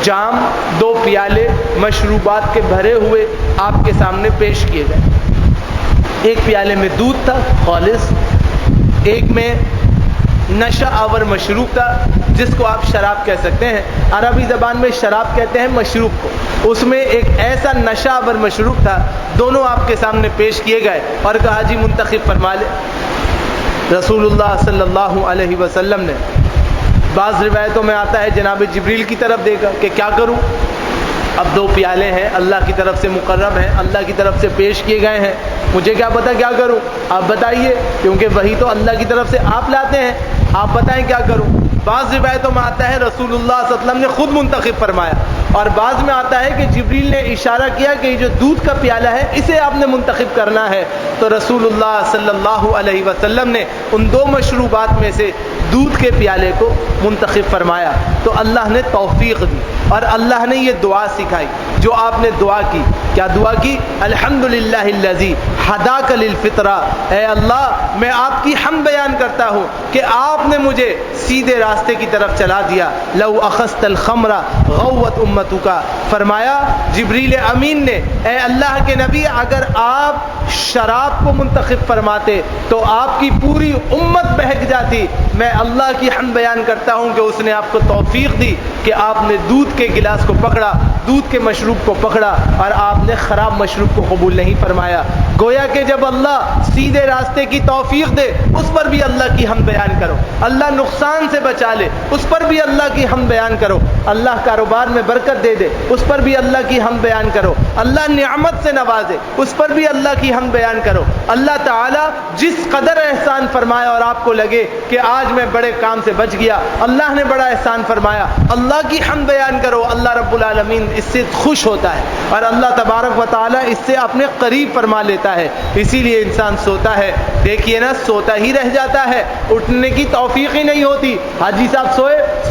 جام 2 پیالے مشروبات کے بھرے ہوئے آپ کے سامنے پیش کیے گئے. ایک پیالے میں دودھ تھا خالص, ایک میں نشہ آور مشروب تھا جس کو آپ شراب کہہ سکتے ہیں. عربی زبان میں شراب کہتے ہیں مشروب کو. اس میں ایک ایسا نشہ آور مشروب تھا. دونوں آپ کے سامنے پیش کیے گئے اور کہا جی منتخب فرما لے. رسول اللہ صلی اللہ علیہ وسلم نے, بعض روایتوں میں آتا ہے جناب جبریل کی طرف دیکھا کہ کیا کروں, اب 2 پیالے ہیں, اللہ کی طرف سے مقرب ہیں, اللہ کی طرف سے پیش کیے گئے ہیں, مجھے کیا پتا کیا کروں, آپ بتائیے, کیونکہ وہی تو اللہ کی طرف سے آپ لاتے ہیں, آپ بتائیں کیا کروں. بعض روایتوں میں آتا ہے رسول اللہ صلی اللہ علیہ وسلم نے خود منتخب فرمایا, اور بعض میں آتا ہے کہ جبریل نے اشارہ کیا کہ یہ جو دودھ کا پیالہ ہے اسے آپ نے منتخب کرنا ہے. تو رسول اللہ صلی اللہ علیہ وسلم نے ان 2 مشروبات میں سے دودھ کے پیالے کو منتخب فرمایا. تو اللہ نے توفیق دی اور اللہ نے یہ دعا سکھائی جو آپ نے دعا کی. کیا دعا کی؟ الحمدللہ الذی ہداک للفطرہ. اے اللہ میں آپ کی حمد بیان کرتا ہوں کہ آپ نے مجھے سیدھے راستے کی طرف چلا دیا. لو اخذت الخمر غوت امتک. فرمایا جبریل امین نے, اے اللہ کے نبی اگر آپ شراب کو منتخب فرماتے تو آپ کی پوری امت بہک جاتی. میں اللہ کی حمد بیان کرتا ہوں کہ اس نے آپ کو توفیق دی کہ آپ نے دودھ کے گلاس کو پکڑا, دودھ کے مشروب کو پکڑا اور آپ نے خراب مشروب کو قبول نہیں فرمایا. گویا کہ جب اللہ سیدھے راستے کی توفیق دے اس پر بھی اللہ کی حمد بیان کرو, اللہ نقصان سے بچا لے اس پر بھی اللہ کی حمد بیان کرو. اللہ کاروبار کاروبار میں برکت دے دے اس پر بھی اللہ کی حمد بیان کرو، اللہ نعمت سے نوازے اس پر بھی اللہ کی حمد بیان کرو۔ اللہ تعالیٰ جس قدر احسان فرمایا اور آپ کو لگے کہ آج میں بڑے کام سے بچ گیا، اللہ نے بڑا احسان فرمایا، اللہ کی حمد بیان کرو۔ اللہ رب العالمین اس سے خوش ہوتا ہے اور اللہ تبارک و تعالیٰ اس سے اپنے قریب فرما لیتا ہے۔ اسی لیے انسان سوتا ہے، دیکھیے نا، سوتا ہی رہ جاتا ہے، اٹھنے کی توفیق ہی نہیں ہوتی۔ حاجی صاحب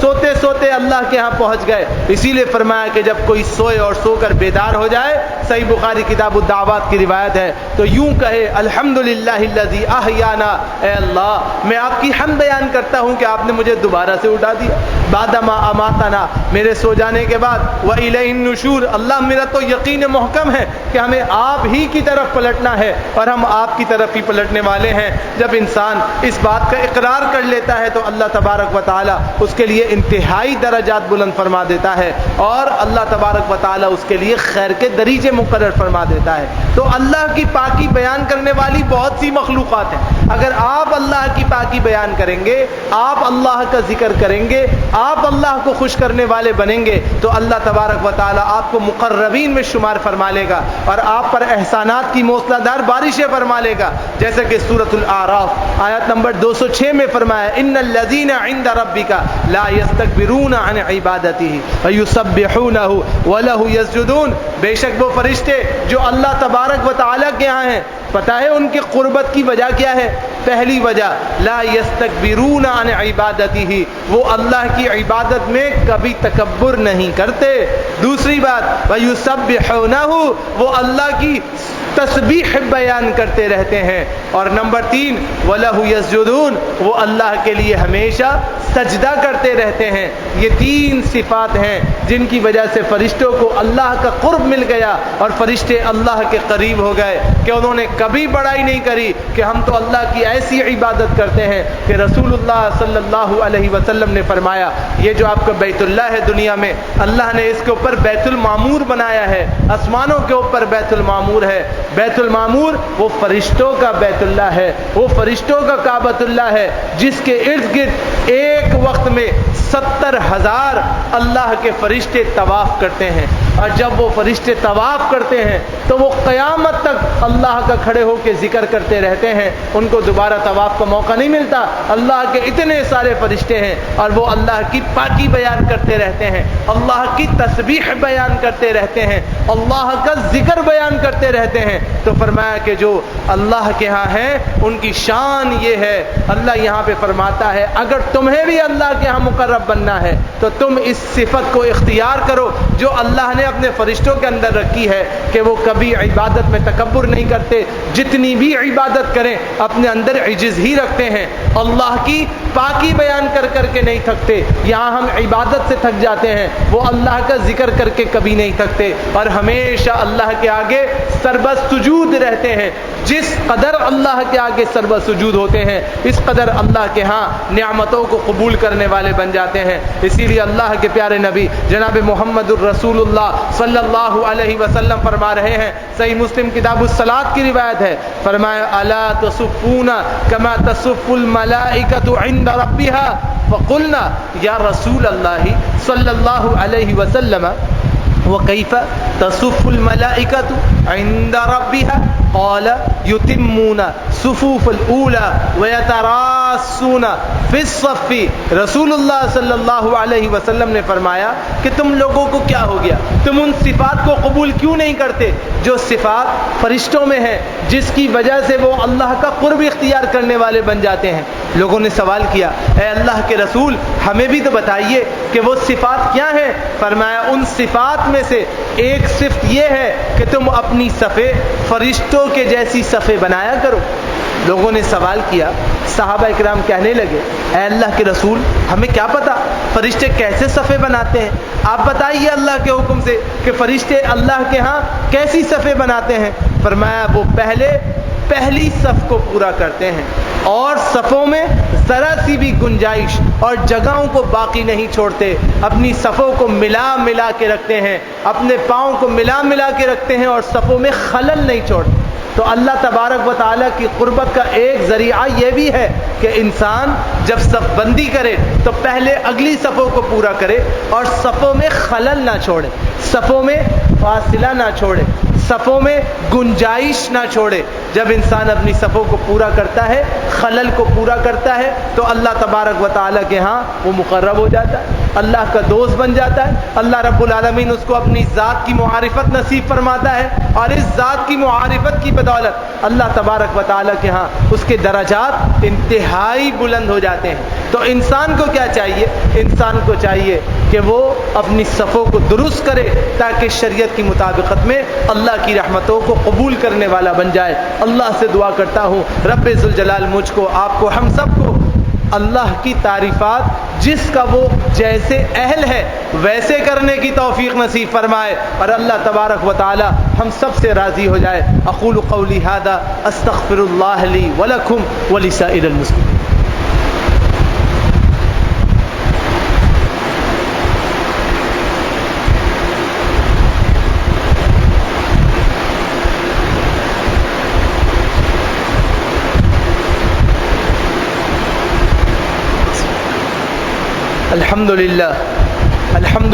سوتے سوتے اللہ کے ہاں پہنچ گئے۔ اسی لیے فرمایا کہ جب کوئی سوئے اور سو کر بیدار ہو جائے، صحیح بخاری کتاب الدعوات کی روایت ہے، تو یوں کہے الحمدللہ الذی احیانا، اے اللہ میں آپ کی حمد بیان کرتا ہوں کہ آپ نے مجھے دوبارہ سے اٹھا دیا، بعدما اماتنا، میرے سو جانے کے بعد، وإلیہ النشور، اللہ میرا تو یقین محکم ہے کہ ہمیں آپ ہی کی طرف پلٹنا ہے اور ہم آپ کی طرف ہی پلٹنے والے ہیں۔ جب انسان اس بات کا اقرار کر لیتا ہے تو اللہ تبارک و تعالیٰ اس کے لیے انتہائی درجات بلند فرما دیتا ہے اور اللہ تبارک و تعالیٰ اس کے لیے خیر کے دریجے مقرر فرما دیتا ہے۔ تو اللہ کی پاکی بیان کرنے والی بہت سی مخلوقات ہیں، اگر آپ اللہ کی پاکی بیان کریں گے، آپ اللہ کا ذکر کریں گے، آپ اللہ کو خوش کرنے والے بنیں گے تو اللہ تبارک و تعالیٰ آپ کو مقربین میں شمار فرما لے گا اور آپ پر احسانات کی موسلا دھار بارشیں فرما لے گا، جیسا کہ سورۃ الاعراف آیت نمبر 206 میں فرمایا، ان الذین عند ربک لا یستکبرون عن عبادتہ ویسبحونہ ولہ یسجدون، بے شک وہ فرشتے جو اللہ تبارک و تعالیٰ کے ہاں ہیں، پتہ ہے ان کی قربت کی وجہ کیا ہے؟ پہلی وجہ لا یستکبرون عن عبادتہ، وہ اللہ کی عبادت میں کبھی تکبر نہیں کرتے۔ دوسری بات ویسبحونہ، وہ اللہ کی تسبیح بیان کرتے رہتے ہیں، اور نمبر 3 وَلَهُ يَسْجُدُونَ، وہ اللہ کے لیے ہمیشہ سجدہ کرتے رہتے ہیں۔ یہ 3 صفات ہیں جن کی وجہ سے فرشتوں کو اللہ کا قرب مل گیا اور فرشتے اللہ کے قریب ہو گئے کہ انہوں نے کبھی بڑائی نہیں کری کہ ہم تو اللہ کی ایسی عبادت کرتے ہیں کہ رسول اللہ صلی اللہ علیہ وسلم نے فرمایا، یہ جو آپ کا بیت اللہ ہے دنیا میں، اللہ نے اس کے اوپر بیت المعمور بنایا ہے، آسمانوں کے اوپر بیت المعمور ہے۔ بیت المعمور وہ فرشتوں کا بیت اللہ ہے، وہ فرشتوں کا کعبۃ اللہ ہے، جس کے ارد گرد ایک وقت میں 70,000 اللہ کے فرشتے طواف کرتے ہیں، اور جب وہ فرشتے طواف کرتے ہیں تو وہ قیامت تک اللہ کا کھڑے ہو کے ذکر کرتے رہتے ہیں، ان کو دوبارہ طواف کا موقع نہیں ملتا۔ اللہ کے اتنے سارے فرشتے ہیں اور وہ اللہ کی پاکی بیان کرتے رہتے ہیں، اللہ کی تسبیح بیان کرتے رہتے ہیں، اللہ کا ذکر بیان کرتے رہتے ہیں۔ تو فرمایا کہ جو اللہ کے ہاں ہیں ان کی شان یہ ہے، اللہ یہاں پہ فرماتا ہے اگر تمہیں بھی اللہ کے ہاں مقرب بننا ہے تو تم اس صفت کو اختیار کرو جو اللہ نے اپنے فرشتوں کے اندر رکھی ہے کہ وہ کبھی عبادت میں تکبر نہیں کرتے، جتنی بھی عبادت کریں اپنے اندر عجز ہی رکھتے ہیں، اللہ کی پاکی بیان کر کر کے نہیں تھکتے۔ یہاں ہم عبادت سے تھک جاتے ہیں، وہ اللہ کا ذکر کر کے کبھی نہیں تھکتے اور ہمیشہ اللہ کے آگے سربست سجود رہتے ہیں۔ جس قدر اللہ کے آگے سربست سجود ہوتے ہیں اس قدر اللہ کے ہاں نعمتوں کو قبول کرنے والے بن جاتے ہیں۔ اسی لیے اللہ کے پیارے نبی جناب محمد الرسول اللہ صلی اللہ علیہ وسلم فرما رہے ہیں، صحیح مسلم کتاب الصلاۃ کی روایت ہے، فرمایا الا تصفون کما تصف الملائکۃ عند ربها فقلنا یا رسول اللہ صلی اللہ علیہ وسلم وکیف تصف الملائکۃ عند ربها قال یتمون صفوف الاولى ویتراسون فی الصف۔ رسول اللہ صلی اللہ علیہ وسلم نے فرمایا کہ تم لوگوں کو کیا ہو گیا، تم ان صفات کو قبول کیوں نہیں کرتے جو صفات فرشتوں میں ہیں، جس کی وجہ سے وہ اللہ کا قرب اختیار کرنے والے بن جاتے ہیں۔ لوگوں نے سوال کیا، اے اللہ کے رسول ہمیں بھی تو بتائیے کہ وہ صفات کیا ہیں؟ فرمایا ان صفات میں سے ایک صفت یہ ہے کہ تم اپنی صفیں فرشتوں کے جیسی صفیں بنایا کرو۔ لوگوں نے سوال کیا، صحابہ اکرام کہنے لگے، اے اللہ کے رسول ہمیں کیا پتا فرشتے کیسے صفیں بناتے ہیں، آپ بتائیے اللہ کے حکم سے کہ فرشتے اللہ کے ہاں کیسی صفیں بناتے ہیں۔ فرمایا وہ پہلی صف کو پورا کرتے ہیں اور صفوں میں ذرا سی بھی گنجائش اور جگہوں کو باقی نہیں چھوڑتے، اپنی صفوں کو ملا کے رکھتے ہیں، اپنے پاؤں کو ملا کے رکھتے ہیں اور صفوں میں خلل نہیں چھوڑتے۔ تو اللہ تبارک و تعالیٰ کی قربت کا ایک ذریعہ یہ بھی ہے کہ انسان جب صف بندی کرے تو پہلے اگلی صفوں کو پورا کرے اور صفوں میں خلل نہ چھوڑے، صفوں میں فاصلہ نہ چھوڑے، صفوں میں گنجائش نہ چھوڑے۔ جب انسان اپنی صفوں کو پورا کرتا ہے، خلل کو پورا کرتا ہے، تو اللہ تبارک و تعالیٰ کے ہاں وہ مقرب ہو جاتا ہے، اللہ کا دوست بن جاتا ہے۔ اللہ رب العالمین اس کو اپنی ذات کی معرفت نصیب فرماتا ہے، اور اس ذات کی معرفت کی بدولت اللہ تبارک و تعالیٰ کے ہاں اس کے درجات انتہائی بلند ہو جاتے ہیں۔ تو انسان کو کیا چاہیے؟ انسان کو چاہیے کہ وہ اپنی صفوں کو درست کرے تاکہ شریعت کی مطابقت میں اللہ کی رحمتوں کو قبول کرنے والا بن جائے۔ اللہ سے دعا کرتا ہوں رب ذوالجلال مجھ کو، آپ کو، ہم سب کو اللہ کی تعریفات جس کا وہ جیسے اہل ہے ویسے کرنے کی توفیق نصیب فرمائے، اور اللہ تبارک و تعالی ہم سب سے راضی ہو جائے۔ اقول قولی ھذا استغفر اللہ لی ولکم ولسائر المسلمین۔ الحمد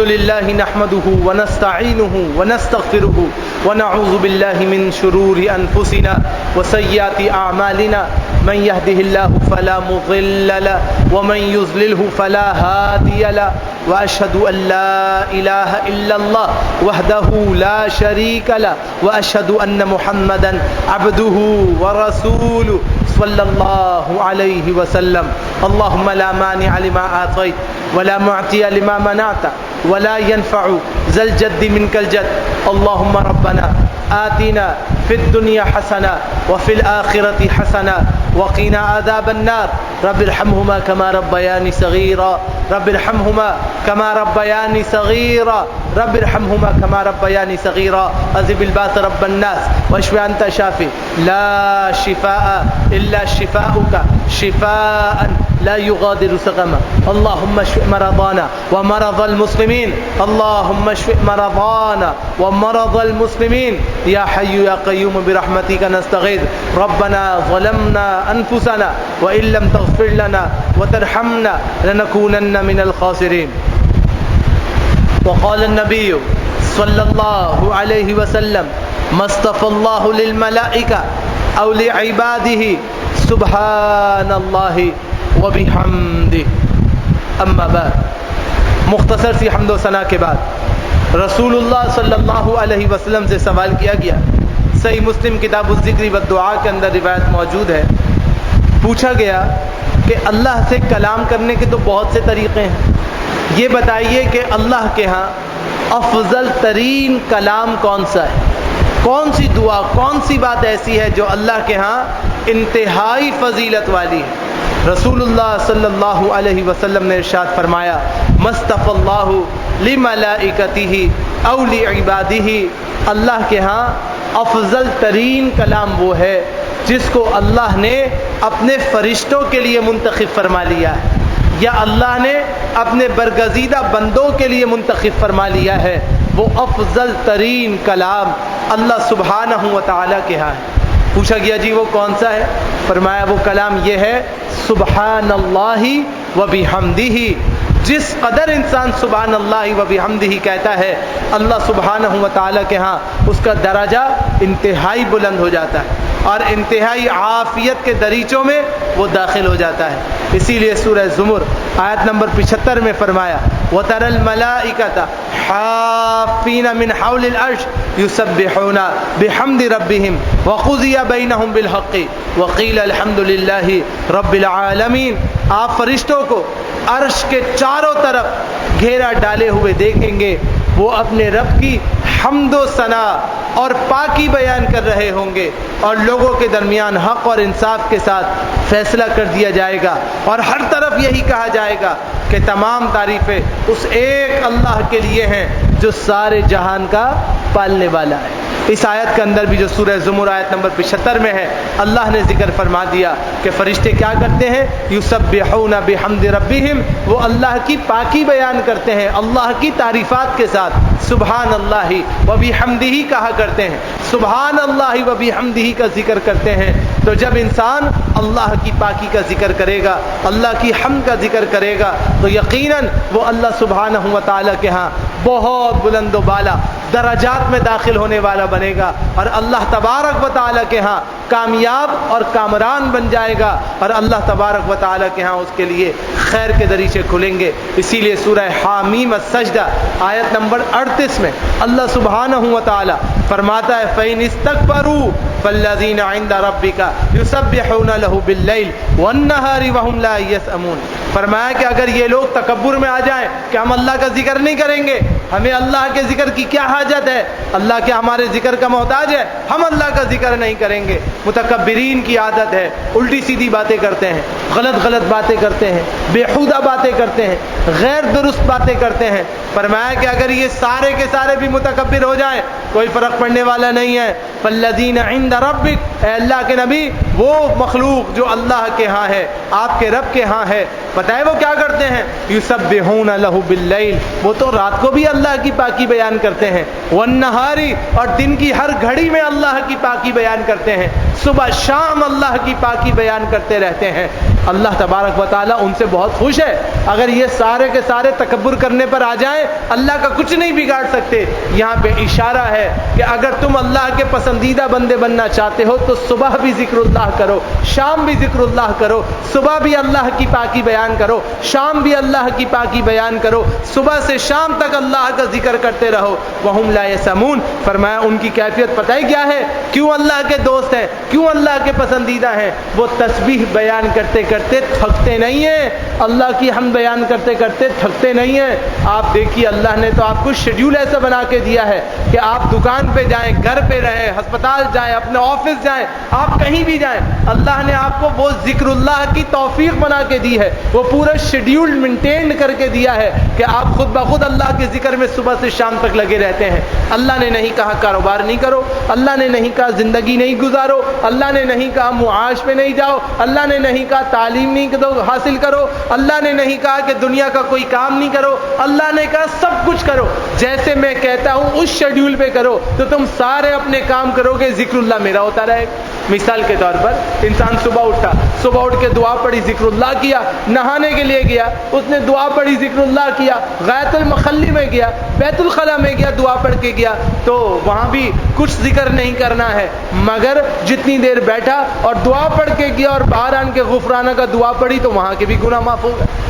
للہ نحمده ونستعینه ونستغفره ونعوذ باللہ من شرور انفسنا وسیئات اعمالنا من يهده الله فلا مضل له ومن يضلله فلا هادي له واشهد ان لا اله الا الله وحده لا شريك له واشهد ان محمدا عبده ورسوله صلی اللہ علیہ وسلم۔ اللهم لا مانع لما اعطيت ولا معطي لما منعت ولا ينفع ذا الجد منك الجد۔ اللهم ربنا آتنا في الدنيا حسنة وفي الآخرة حسنة وقنا عذاب النار۔ رب ارحمهما كما ربياني صغيرا، رب ارحمهما كما ربياني صغيرا، رب ارحمهما كما ربياني صغيرا۔ اذهب الباس رب الناس واشف انت شافي لا شفاء الا شفاؤك شفاء لا يغادر سقما۔ اللهم اشف مرضانا ومرضى المسلمين، اللهم اشف مرضانا ومرضى المسلمين يا حي يا قيوم برحمتك نستغيث۔ ربنا ظلمنا انفسنا وان لم تغفر لنا وترحمنا لنكونن من الخاسرين۔ وقال النبي صلى الله عليه وسلم ما اصطفى الله للملائكة أو لعباده سبحان الله وبحمده۔ اما بعد، مختصر سی حمد و ثنا کے بعد رسول اللہ صلی اللہ علیہ وسلم سے سوال کیا گیا، صحیح مسلم کتاب الذکر والدعاء کے اندر روایت موجود ہے۔ پوچھا گیا کہ اللہ سے کلام کرنے کے تو بہت سے طریقے ہیں، یہ بتائیے کہ اللہ کے ہاں افضل ترین کلام کون سا ہے؟ کون سی دعا، کون سی بات ایسی ہے جو اللہ کے ہاں انتہائی فضیلت والی ہے؟ رسول اللہ صلی اللہ علیہ وسلم نے ارشاد فرمایا مصطفی اللہ لملائکتہ او لعبادہ، اللہ کے ہاں افضل ترین کلام وہ ہے جس کو اللہ نے اپنے فرشتوں کے لیے منتخب فرما لیا ہے، یا اللہ نے اپنے برگزیدہ بندوں کے لیے منتخب فرما لیا ہے۔ وہ افضل ترین کلام اللہ سبحانہ و تعالیٰ کے ہاں ہے۔ پوچھا گیا جی وہ کون سا ہے؟ فرمایا وہ کلام یہ ہے سبحان اللہ و بحمدہ۔ جس قدر انسان سبحان اللہ و بحمدہ کہتا ہے، اللہ سبحانہ و تعالیٰ کے ہاں اس کا درجہ انتہائی بلند ہو جاتا ہے اور انتہائی عافیت کے دریچوں میں وہ داخل ہو جاتا ہے۔ اسی لیے سورہ زمر آیت نمبر 75 میں فرمایا وَتَرَى الْمَلَائِكَةَ حَافِّينَ مِنْ حَوْلِ الْعَرْشِ يُسَبِّحُونَ بِحَمْدِ رَبِّهِمْ وَقُضِيَ بَيْنَهُمْ بِالْحَقِّ وَقِيلَ الْحَمْدُ لِلَّهِ رَبِّ الْعَالَمِينَ۔ آپ فرشتوں کو عرش کے چاروں طرف گھیرا ڈالے ہوئے دیکھیں گے، وہ اپنے رب کی حمد و ثنا اور پاکی بیان کر رہے ہوں گے، اور لوگوں کے درمیان حق اور انصاف کے ساتھ فیصلہ کر دیا جائے گا، اور ہر طرف یہی کہا جائے گا کہ تمام تعریفیں اس ایک اللہ کے لیے ہیں جو سارے جہان کا پالنے والا ہے۔ اس آیت کے اندر بھی جو سورہ زمر آیت نمبر 75 میں ہے، اللہ نے ذکر فرما دیا کہ فرشتے کیا کرتے ہیں؟ یسبحون بحمد ربہم، وہ اللہ کی پاکی بیان کرتے ہیں، اللہ کی تعریفات کے ساتھ سبحان اللہ و بحمدہ کہا کرتے ہیں، سبحان اللہ و بحمدہ کا ذکر کرتے ہیں۔ تو جب انسان اللہ کی پاکی کا ذکر کرے گا، اللہ کی حمد کا ذکر کرے گا، تو یقیناً وہ اللہ سبحانہ و تعالیٰ کے ہاں بہت بلند و بالا درجات میں داخل ہونے والا بنے گا، اور اللہ تبارک و تعالیٰ کے ہاں کامیاب اور کامران بن جائے گا، اور اللہ تبارک و تعالیٰ کے ہاں اس کے لیے خیر کے دریچے کھلیں گے۔ اسی لیے سورہ حامیم السجدہ آیت نمبر 38 میں اللہ سبحانہ و تعالیٰ فرماتا ہے فَإِنِ اسْتَكْبَرُوا فَالَّذِينَ عِندَ رَبِّكَ يُسَبِّحُونَ لَهُ بِاللَّيْلِ وَالنَّهَارِ وَهُمْ لَا يَسْأَمُونَ۔ فرمایا کہ اگر یہ لوگ تکبر میں آ جائیں کہ ہم اللہ کا ذکر نہیں کریں گے، ہمیں اللہ کے ذکر کی کیا حاجت ہے، اللہ کیا ہمارے ذکر کا محتاج ہے، ہم اللہ کا ذکر نہیں کریں گے۔ متکبرین کی عادت ہے الٹی سیدھی باتیں کرتے ہیں، غلط باتیں کرتے ہیں، بےہودہ باتیں کرتے ہیں، غیر درست باتیں کرتے ہیں۔ فرمایا کہ اگر یہ سارے کے سارے بھی متکبر ہو جائیں کوئی فرق پڑنے والا نہیں ہے۔ فالذین عند ربک، اے اللہ کے نبی، وہ مخلوق جو اللہ کے ہاں ہے، آپ کے رب کے ہاں ہے، پتہ ہے وہ کیا کرتے ہیں؟ یسبحون لہ باللیل، وہ تو رات کو بھی اللہ کی پاکی بیان کرتے ہیں، والنہاری، اور دن کی ہر گھڑی میں اللہ کی پاکی بیان کرتے ہیں، صبح شام اللہ کی پاکی بیان کرتے رہتے ہیں۔ اللہ تبارک و تعالیٰ ان سے بہت خوش ہے۔ اگر یہ سارے کے سارے تکبر کرنے پر آ جائیں اللہ کا کچھ نہیں بگاڑ سکتے۔ یہاں پہ اشارہ ہے کہ اگر تم اللہ کے پسندیدہ بندے بننا چاہتے ہو تو صبح بھی ذکر اللہ کرو، شام بھی ذکر اللہ کرو، صبح بھی اللہ کی پاکی بیان کرو، شام بھی اللہ کی پاکی بیان کرو، صبح سے شام تک اللہ کا ذکر کرتے رہو۔ وَهُمْ لَا يَسْأَمُونَ، فرمایا ان کی کیفیت پتہ ہے کیا ہے؟ کیوں اللہ کے دوست ہیں، کیوں اللہ کے پسندیدہ ہیں؟ وہ تسبیح بیان کرتے کرتے تھکتے نہیں ہیں، اللہ کی حمد بیان کرتے کرتے تھکتے نہیں ہیں۔ آپ دیکھیے اللہ نے تو آپ کو شیڈیول ایسا بنا کے دیا ہے کہ آپ دکان پہ جائیں، گھر پہ رہیں، ہسپتال جائیں، اپنے آفس جائیں، آپ کہیں بھی جائیں، اللہ نے آپ کو وہ ذکر اللہ کی توفیق بنا کے دی ہے، وہ پورا شیڈیول مینٹین کر کے دیا ہے کہ آپ خود بخود اللہ کے ذکر میں صبح سے شام تک لگے رہتے ہیں۔ اللہ نے نہیں کہا کاروبار نہیں کرو، اللہ نے نہیں کہا زندگی نہیں گزارو، اللہ نے نہیں کہا معاش پہ نہیں جاؤ، اللہ نے نہیں کہا تعلیم نہیں حاصل کرو، اللہ نے نہیں کہا کہ دنیا کا کوئی کام نہیں کرو، اللہ نے کہا سب کچھ کرو، جیسے میں کہتا ہوں اس شیڈیول پہ کرو تو تم سارے اپنے کام کرو گے، ذکر اللہ میرا ہوتا رہے گا۔ مثال کے طور پر انسان صبح اٹھا، صبح اٹھ کے دعا پڑھی، ذکر اللہ کیا، نہانے کے لیے گیا، اس نے دعا پڑھی، ذکر اللہ کیا، غایت المخلی میں گیا، بیت الخلا میں گیا، دعا پڑھ کے گیا، تو وہاں بھی کچھ ذکر نہیں کرنا ہے، مگر جتنی دیر بیٹھا اور دعا پڑھ کے گیا اور باہر آن کے غفرانہ کا دعا پڑھی تو وہاں کے بھی گناہ معاف ہو گئے۔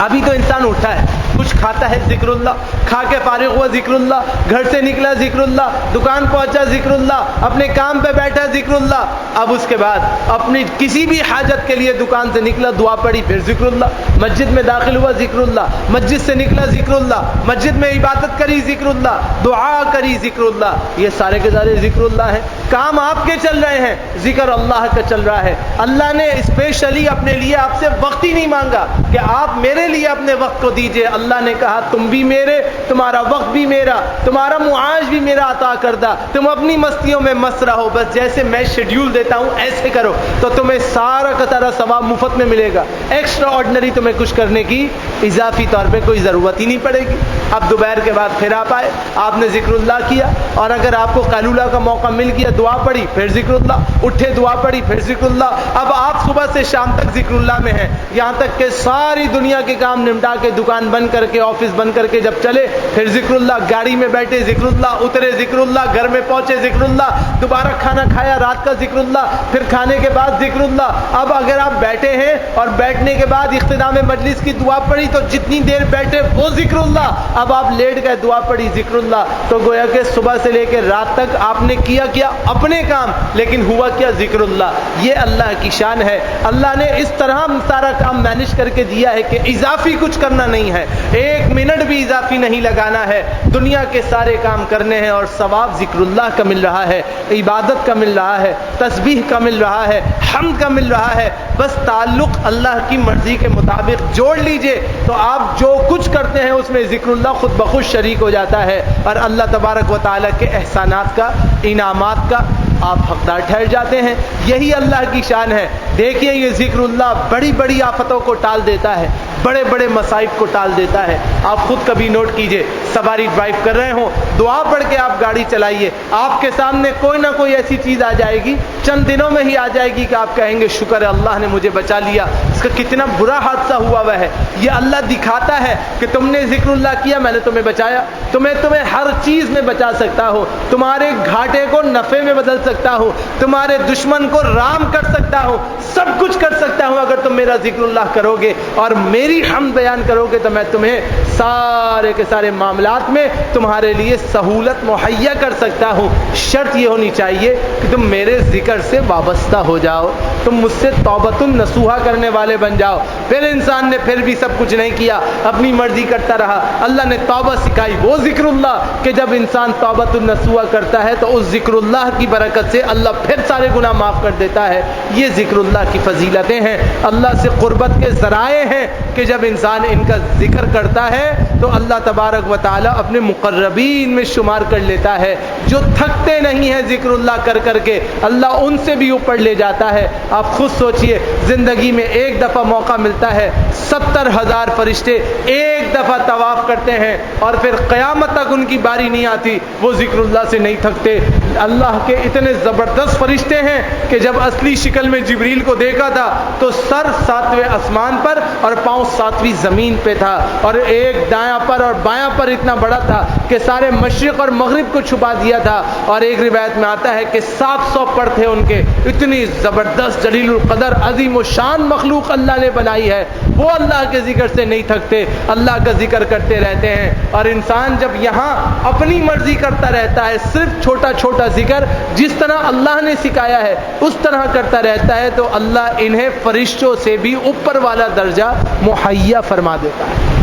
ابھی تو انسان اٹھا ہے، کچھ کھاتا ہے، ذکر اللہ، کھا کے فارغ ہوا، ذکر اللہ، گھر سے نکلا، ذکر اللہ، دکان پہنچا، ذکر اللہ، اپنے کام پہ بیٹھا، ذکر اللہ، اب اس کے بعد اپنی کسی بھی حاجت کے لیے دکان سے نکلا، دعا پڑھی، پھر ذکر اللہ، مسجد میں داخل ہوا، ذکر اللہ، مسجد سے نکلا، ذکر اللہ، مسجد میں عبادت کری، ذکر اللہ، دعا کری، ذکر اللہ، یہ سارے کے سارے ذکر اللہ ہیں۔ کام آپ کے چل رہے ہیں، ذکر اللہ کا چل رہا ہے۔ اللہ نے اسپیشلی اپنے لیے آپ سے وقت ہی نہیں مانگا کہ آپ میرے لیے اپنے وقت کو دیجئے، اللہ نے کہا تم بھی میرے، تمہارا وقت بھی میرا، تمہارا معاش بھی میرا عطا کردہ، تم اپنی مستیوں میں مست رہو، بس جیسے میں شیڈیول دیتا ہوں ایسے کرو تو تمہیں سارا کا سارا ثواب مفت میں ملے گا، ایکسٹرا آرڈنری تمہیں کچھ کرنے کی اضافی طور پہ کوئی ضرورت ہی نہیں پڑے گی۔ اب دوپہر کے بعد پھر آپ آئے، آپ نے ذکر اللہ کیا، اور اگر آپ کو قیلولہ کا موقع مل گیا، دعا پڑھی، پھر ذکر اللہ، اٹھے، دعا پڑھی، پھر ذکر اللہ، اب آپ صبح سے شام تک ذکر اللہ میں ہیں، یہاں تک کہ ساری دنیا کے کام نمٹا کے، دکان بند کر کے، آفس بند کر کے جب چلے، پھر ذکر اللہ، گاڑی میں بیٹھے ذکر اللہ، اترے ذکر اللہ، گھر میں پہنچے ذکر اللہ، دوبارہ کھانا کھایا، رات کا ذکر اللہ، پھر کھانے کے بعد ذکر اللہ۔ اب اگر آپ بیٹھے ہیں اور بیٹھنے کے بعد اختتام مجلس کی دعا پڑھی تو جتنی دیر بیٹھے وہ ذکر اللہ، اب آپ لیٹ گئے، دعا پڑھی، ذکر اللہ، تو گویا کہ صبح سے لے کے رات تک آپ نے کیا اپنے کام، لیکن ہوا کیا؟ ذکر اللہ۔ یہ اللہ کی شان ہے۔ اللہ نے اس طرح سارا کام مینج کر کے دیا ہے کہ اضافی کچھ کرنا نہیں ہے، 1 منٹ بھی اضافی نہیں لگانا ہے، دنیا کے سارے کام کرنے ہیں اور ثواب ذکر اللہ کا مل رہا ہے، عبادت کا مل رہا ہے، تسبیح کا مل رہا ہے، حمد کا مل رہا ہے۔ بس تعلق اللہ کی مرضی کے مطابق جوڑ لیجئے تو آپ جو کچھ کرتے ہیں اس میں ذکر اللہ خود بخود شریک ہو جاتا ہے، اور اللہ تبارک و تعالیٰ کے احسانات کا، انعامات کا آپ حقدار ٹھہر جاتے ہیں۔ یہی اللہ کی شان ہے۔ دیکھیے یہ ذکر اللہ بڑی بڑی آفتوں کو ٹال دیتا ہے، بڑے بڑے مصائب کو ٹال دیتا ہے۔ آپ خود کبھی نوٹ کیجئے، سواری ڈرائیو کر رہے ہوں، دعا پڑھ کے آپ گاڑی چلائیے، آپ کے سامنے کوئی نہ کوئی ایسی چیز آ جائے گی، چند دنوں میں ہی آ جائے گی کہ آپ کہیں گے شکر ہے اللہ نے مجھے بچا لیا۔ اس کا کتنا برا حادثہ ہوا ہوا ہے۔ یہ اللہ دکھاتا ہے کہ تم نے ذکر اللہ کیا، میں نے تمہیں بچایا، تمہیں ہر چیز میں بچا سکتا ہوں، تمہارے گھاٹے کو نفع میں بدل سکتا ہوں، تمہارے دشمن کو رام کر سکتا ہوں، سب کچھ کر سکتا ہوں اگر تم میرا ذکر اللہ کرو گے اور میری حمد بیان کرو گے تو میں تمہیں سارے کے سارے معاملات میں تمہارے لیے سہولت مہیا کر سکتا ہوں۔ شرط یہ ہونی چاہیے کہ تم میرے ذکر سے وابستہ ہو جاؤ، تم مجھ سے توبۃ النصوحہ کرنے والے بن جاؤ۔ پھر انسان نے پھر بھی سب کچھ نہیں کیا، اپنی مرضی کرتا رہا، اللہ نے توبہ سکھائی، وہ ذکر اللہ کہ جب انسان توبۃ النصوحہ کرتا ہے تو اس ذکر اللہ کی برکت سے اللہ پھر سارے گناہ معاف کر دیتا ہے۔ یہ ذکر اللہ کی فضیلتیں ہیں، اللہ سے قربت کے ذرائع ہیں کہ جب انسان ان کا ذکر کرتا ہے تو اللہ تبارک و تعالی اپنے مقربین میں شمار کر لیتا ہے۔ جو تھکتے نہیں ہیں ذکر اللہ کر کر کے، اللہ ان سے بھی اوپر لے جاتا ہے۔ آپ خود سوچئے، زندگی میں ایک دفعہ موقع ملتا ہے، 70,000 فرشتے ایک دفعہ طواف کرتے ہیں اور پھر قیامت تک ان کی باری نہیں آتی، وہ ذکر اللہ سے نہیں تھکتے۔ اللہ کے اتنے زبردست فرشتے ہیں کہ جب اصلی شکل میں جبریل کو دیکھا تھا تو سر 7ویں آسمان پر اور پاؤں 7ویں زمین پہ تھا، اور ایک دایاں پر اور بایاں پر اتنا بڑا تھا کہ سارے مشرق اور مغرب کو چھپا دیا تھا، اور ایک روایت میں آتا ہے کہ 700 پر تھے ان کے۔ اتنی زبردست جلیل القدر عظیم و شان مخلوق اللہ نے بنائی ہے، وہ اللہ کے ذکر سے نہیں تھکتے، اللہ کا ذکر کرتے رہتے ہیں۔ اور انسان جب یہاں اپنی مرضی کرتا رہتا ہے، صرف چھوٹا چھوٹا ذکر جس طرح اللہ نے سکھایا ہے اس طرح کرتا رہتا ہے، تو اللہ انہیں فرشتوں سے بھی اوپر والا درجہ مہیا فرما دیتا ہے۔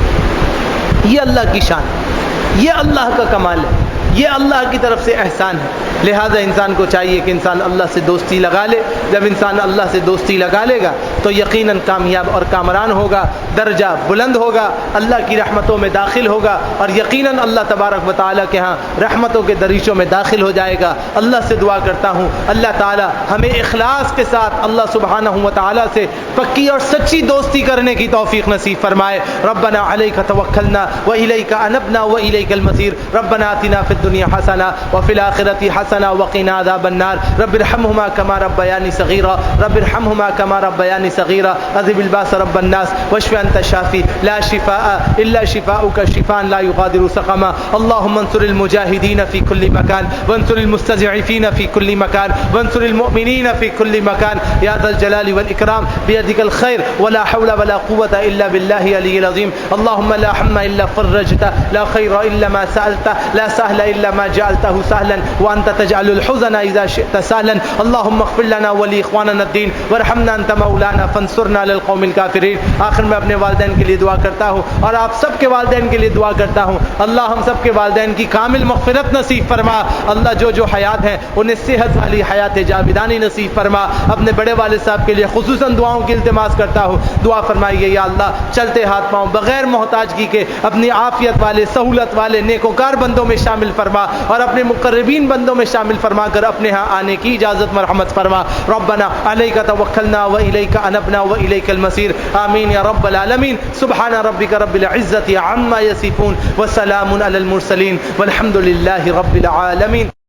یہ اللہ کی شان ہے، یہ اللہ کا کمال ہے، یہ اللہ کی طرف سے احسان ہے۔ لہذا انسان کو چاہیے کہ انسان اللہ سے دوستی لگا لے۔ جب انسان اللہ سے دوستی لگا لے گا تو یقیناً کامیاب اور کامران ہوگا، درجہ بلند ہوگا، اللہ کی رحمتوں میں داخل ہوگا، اور یقیناً اللہ تبارک و تعالیٰ کے ہاں رحمتوں کے دریچوں میں داخل ہو جائے گا۔ اللہ سے دعا کرتا ہوں اللہ تعالیٰ ہمیں اخلاص کے ساتھ اللہ سبحانہ و تعالیٰ سے پکی اور سچی دوستی کرنے کی توفیق نصیب فرمائے۔ ربنا علیک توکلنا والیک انبنا والیک المصیر۔ ربنا آتنا فی الدنیا حسنہ وفی الآخرۃ حسنہ وقنا عذاب النار۔ رب ارحمہما کما ربیانی صغیرا، رب ارحمہما کما ربیانی صغیرا۔ اذھب الباس رب الناس واشف انت الشافی لا شفاء الا شفاؤک شفاء لا یغادر سقما۔ اللهم انصر المجاهدين في كل مكان وانصر المستضعفين في كل مكان وانصر المؤمنين في كل مكان يا ذا الجلال والإكرام بيدك الخير ولا حول ولا قوة إلا بالله العلي العظيم۔ اللهم لا هم إلا فرجته، لا خير إلا ما سألته، لا سهل إلا ما جعلته سهلا وأنت تجعل الحزن إذا شئت سهلا۔ اللهم اغفر لنا ولإخواننا الدين وارحمنا أنت مولانا فانصرنا للقوم الكافرين۔ آخر میں اپنے والدین کے لیے دعا کرتا ہوں اور آپ سب کے والدین کے لیے دعا کرتا ہوں، اللہ ہم سب کے والدین کی کامل مغفرت نصیب فرما۔ اللہ جو حیات ہیں انہیں صحت والی حیات جاویدانی نصیب فرما۔ اپنے بڑے والد صاحب کے لیے خصوصاً دعاؤں کی التماس کرتا ہوں، دعا فرمائیے یا اللہ چلتے ہاتھ پاؤں بغیر محتاجگی کے اپنی عافیت والے، سہولت والے نیکوکار بندوں میں شامل فرما، اور اپنے مقربین بندوں میں شامل فرما کر اپنے ہاں آنے کی اجازت مرحمت فرما۔ ربنا علیک توکلنا والیک انبنا والیک المصیر۔ آمین یا رب العالمین۔ سبحان ربک رب العزة عما یصفون وسلام علی المرسلین والحمد للہ رب العالمین۔